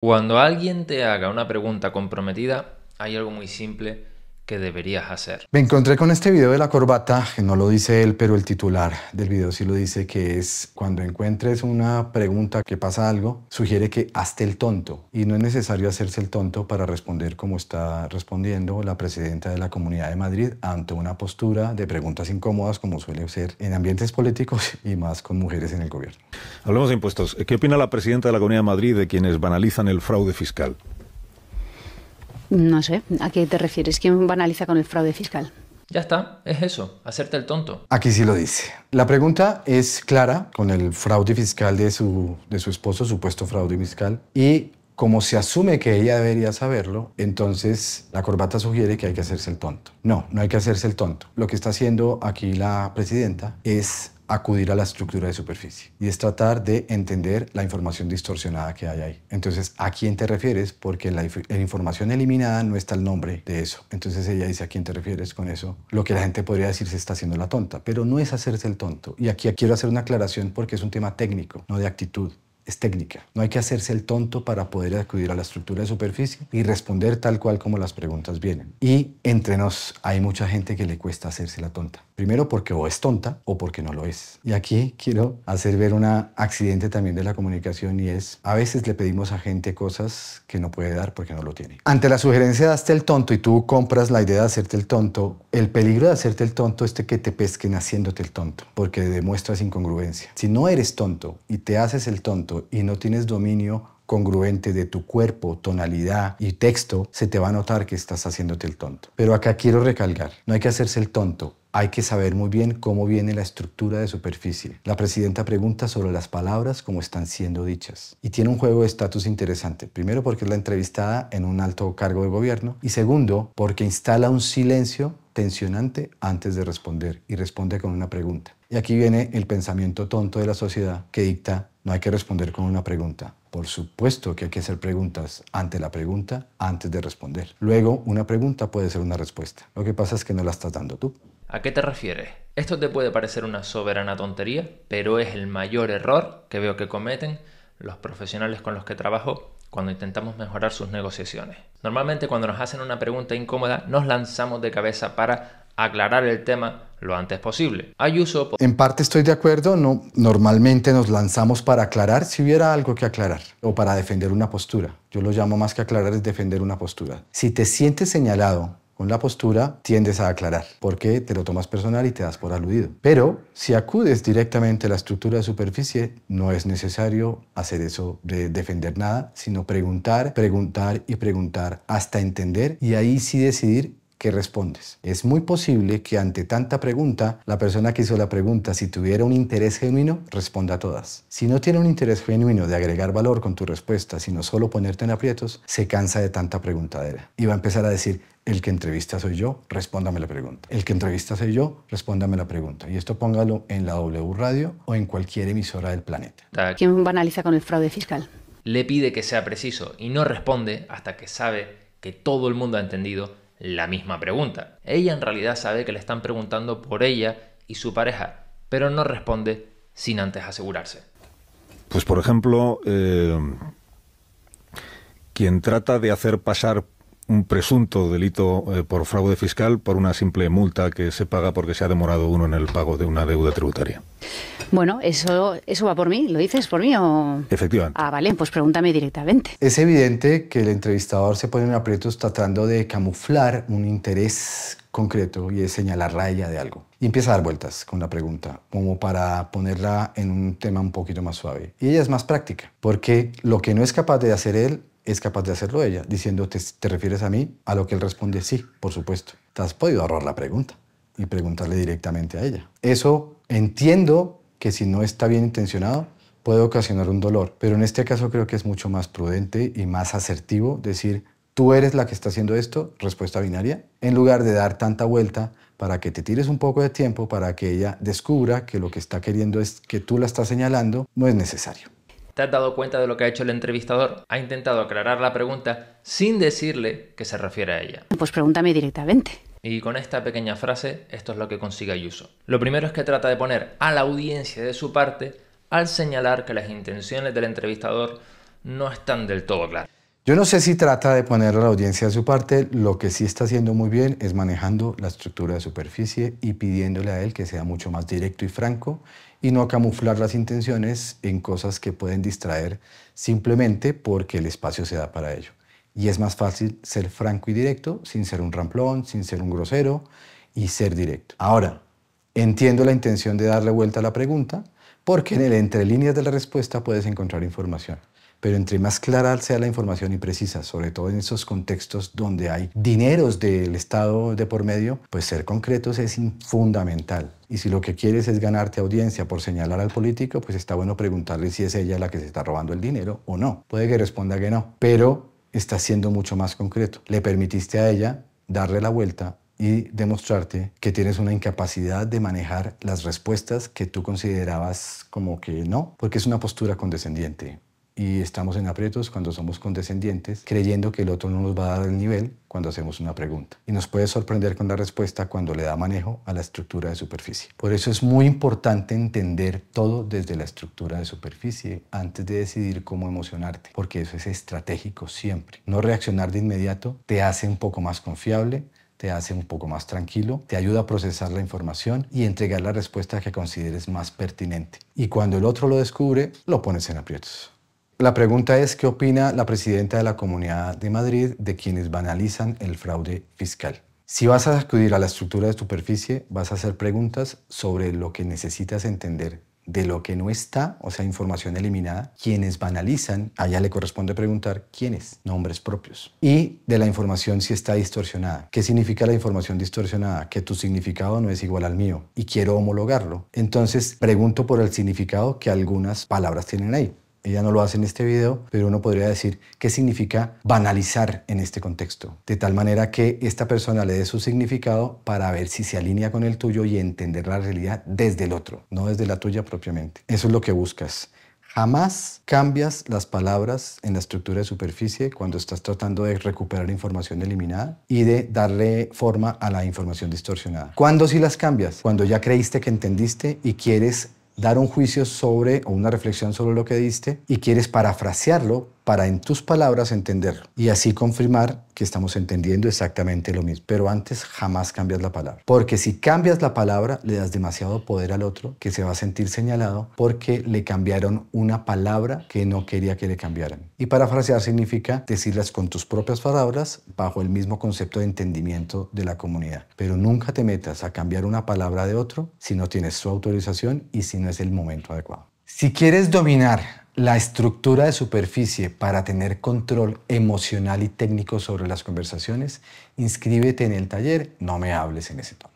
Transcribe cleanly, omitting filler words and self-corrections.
Cuando alguien te haga una pregunta comprometida, hay algo muy simple que deberías hacer. Me encontré con este video de la corbata, que no lo dice él, pero el titular del video sí lo dice, que es: cuando encuentres una pregunta que pasa algo, sugiere que hazte el tonto. Y no es necesario hacerse el tonto para responder como está respondiendo la presidenta de la Comunidad de Madrid ante una postura de preguntas incómodas, como suele ser en ambientes políticos y más con mujeres en el gobierno. Hablemos de impuestos. ¿Qué opina la presidenta de la Comunidad de Madrid de quienes banalizan el fraude fiscal? No sé, ¿a qué te refieres? ¿Quién banaliza con el fraude fiscal? Ya está, es eso, hacerte el tonto. Aquí sí lo dice. La pregunta es clara con el fraude fiscal de su esposo, supuesto fraude fiscal, y como se asume que ella debería saberlo, entonces la corbata sugiere que hay que hacerse el tonto. No, no hay que hacerse el tonto. Lo que está haciendo aquí la presidenta es acudir a la estructura de superficie y es tratar de entender la información distorsionada que hay ahí. Entonces, ¿a quién te refieres? Porque en la información eliminada no está el nombre de eso. Entonces ella dice: ¿a quién te refieres con eso? Lo que la gente podría decir: se está haciendo la tonta, pero no es hacerse el tonto. Y aquí quiero hacer una aclaración porque es un tema técnico, no de actitud. Es técnica. No hay que hacerse el tonto para poder acudir a la estructura de superficie y responder tal cual como las preguntas vienen. Y entre nos hay mucha gente que le cuesta hacerse la tonta. Primero porque o es tonta o porque no lo es. Y aquí quiero hacer ver un accidente también de la comunicación, y es: a veces le pedimos a gente cosas que no puede dar porque no lo tiene. Ante la sugerencia de hazte el tonto y tú compras la idea de hacerte el tonto, el peligro de hacerte el tonto es que te pesquen haciéndote el tonto, porque demuestras incongruencia. Si no eres tonto y te haces el tonto y no tienes dominio congruente de tu cuerpo, tonalidad y texto, se te va a notar que estás haciéndote el tonto. Pero acá quiero recalcar: no hay que hacerse el tonto. Hay que saber muy bien cómo viene la estructura de superficie. La presidenta pregunta sobre las palabras como están siendo dichas. Y tiene un juego de estatus interesante. Primero, porque es la entrevistada en un alto cargo de gobierno. Y segundo, porque instala un silencio tensionante antes de responder, y responde con una pregunta. Y aquí viene el pensamiento tonto de la sociedad que dicta: no hay que responder con una pregunta. Por supuesto que hay que hacer preguntas ante la pregunta antes de responder. Luego, una pregunta puede ser una respuesta. Lo que pasa es que no la estás dando tú. ¿A qué te refieres? Esto te puede parecer una soberana tontería, pero es el mayor error que veo que cometen los profesionales con los que trabajo cuando intentamos mejorar sus negociaciones. Normalmente, cuando nos hacen una pregunta incómoda, nos lanzamos de cabeza para aclarar el tema lo antes posible. Ayuso... En parte estoy de acuerdo. No, normalmente nos lanzamos para aclarar si hubiera algo que aclarar, o para defender una postura. Yo lo llamo, más que aclarar, es defender una postura. Si te sientes señalado con la postura, tiendes a aclarar, porque te lo tomas personal y te das por aludido. Pero si acudes directamente a la estructura de superficie, no es necesario hacer eso de defender nada, sino preguntar, preguntar y preguntar hasta entender, y ahí sí decidir qué respondes. Es muy posible que ante tanta pregunta, la persona que hizo la pregunta, si tuviera un interés genuino, responda a todas. Si no tiene un interés genuino de agregar valor con tu respuesta, sino solo ponerte en aprietos, se cansa de tanta preguntadera y va a empezar a decir: el que entrevista soy yo, respóndame la pregunta. El que entrevista soy yo, respóndame la pregunta. Y esto póngalo en la W Radio o en cualquier emisora del planeta. ¿Quién banaliza con el fraude fiscal? Le pide que sea preciso y no responde hasta que sabe que todo el mundo ha entendido la misma pregunta. Ella en realidad sabe que le están preguntando por ella y su pareja, pero no responde sin antes asegurarse. Pues, por ejemplo, quien trata de hacer pasar un presunto delito por fraude fiscal por una simple multa que se paga porque se ha demorado uno en el pago de una deuda tributaria. Bueno, eso va por mí. ¿Lo dices por mí o...? Efectivamente. Ah, vale, pues pregúntame directamente. Es evidente que el entrevistador se pone en aprietos tratando de camuflar un interés concreto, y es señalarla a ella de algo. Y empieza a dar vueltas con la pregunta, como para ponerla en un tema un poquito más suave. Y ella es más práctica, porque lo que no es capaz de hacer él, es capaz de hacerlo ella, diciendo: ¿te refieres a mí? A lo que él responde: sí, por supuesto. Te has podido ahorrar la pregunta y preguntarle directamente a ella. Eso entiendo que, si no está bien intencionado, puede ocasionar un dolor, pero en este caso creo que es mucho más prudente y más asertivo decir: tú eres la que está haciendo esto, respuesta binaria, en lugar de dar tanta vuelta para que te tires un poco de tiempo para que ella descubra que lo que está queriendo es que tú la estás señalando. No es necesario. ¿Te has dado cuenta de lo que ha hecho el entrevistador? Ha intentado aclarar la pregunta sin decirle que se refiere a ella. Pues pregúntame directamente. Y con esta pequeña frase, esto es lo que consigue Ayuso. Lo primero es que trata de poner a la audiencia de su parte al señalar que las intenciones del entrevistador no están del todo claras. Yo no sé si trata de poner a la audiencia de su parte, lo que sí está haciendo muy bien es manejando la estructura de superficie y pidiéndole a él que sea mucho más directo y franco y no camuflar las intenciones en cosas que pueden distraer simplemente porque el espacio se da para ello. Y es más fácil ser franco y directo sin ser un ramplón, sin ser un grosero y ser directo. Ahora, entiendo la intención de darle vuelta a la pregunta porque en el entre líneas de la respuesta puedes encontrar información. Pero entre más clara sea la información y precisa, sobre todo en esos contextos donde hay dineros del Estado de por medio, pues ser concretos es fundamental. Y si lo que quieres es ganarte audiencia por señalar al político, pues está bueno preguntarle si es ella la que se está robando el dinero o no. Puede que responda que no, pero está siendo mucho más concreto. Le permitiste a ella darle la vuelta y demostrarte que tienes una incapacidad de manejar las respuestas que tú considerabas como que no, porque es una postura condescendiente. Y estamos en aprietos cuando somos condescendientes, creyendo que el otro no nos va a dar el nivel cuando hacemos una pregunta. Y nos puede sorprender con la respuesta cuando le da manejo a la estructura de superficie. Por eso es muy importante entender todo desde la estructura de superficie antes de decidir cómo emocionarte, porque eso es estratégico siempre. No reaccionar de inmediato te hace un poco más confiable, te hace un poco más tranquilo, te ayuda a procesar la información y entregar la respuesta que consideres más pertinente. Y cuando el otro lo descubre, lo pones en aprietos. La pregunta es, ¿qué opina la presidenta de la Comunidad de Madrid de quienes banalizan el fraude fiscal? Si vas a acudir a la estructura de superficie, vas a hacer preguntas sobre lo que necesitas entender de lo que no está, o sea, información eliminada. Quienes banalizan, a ella le corresponde preguntar quiénes, nombres propios. Y de la información si está distorsionada. ¿Qué significa la información distorsionada? Que tu significado no es igual al mío y quiero homologarlo. Entonces, pregunto por el significado que algunas palabras tienen ahí. Ella no lo hace en este video, pero uno podría decir qué significa banalizar en este contexto, de tal manera que esta persona le dé su significado para ver si se alinea con el tuyo y entender la realidad desde el otro, no desde la tuya propiamente. Eso es lo que buscas. Jamás cambias las palabras en la estructura de superficie cuando estás tratando de recuperar información eliminada y de darle forma a la información distorsionada. ¿Cuándo sí las cambias? Cuando ya creíste que entendiste y quieres dar un juicio sobre o una reflexión sobre lo que diste y quieres parafrasearlo para en tus palabras entenderlo y así confirmar que estamos entendiendo exactamente lo mismo. Pero antes jamás cambias la palabra. Porque si cambias la palabra le das demasiado poder al otro que se va a sentir señalado porque le cambiaron una palabra que no quería que le cambiaran. Y parafrasear significa decirlas con tus propias palabras bajo el mismo concepto de entendimiento de la comunidad. Pero nunca te metas a cambiar una palabra de otro si no tienes su autorización y si no es el momento adecuado. Si quieres dominar la estructura de superficie para tener control emocional y técnico sobre las conversaciones, inscríbete en el taller No me hables en ese tono.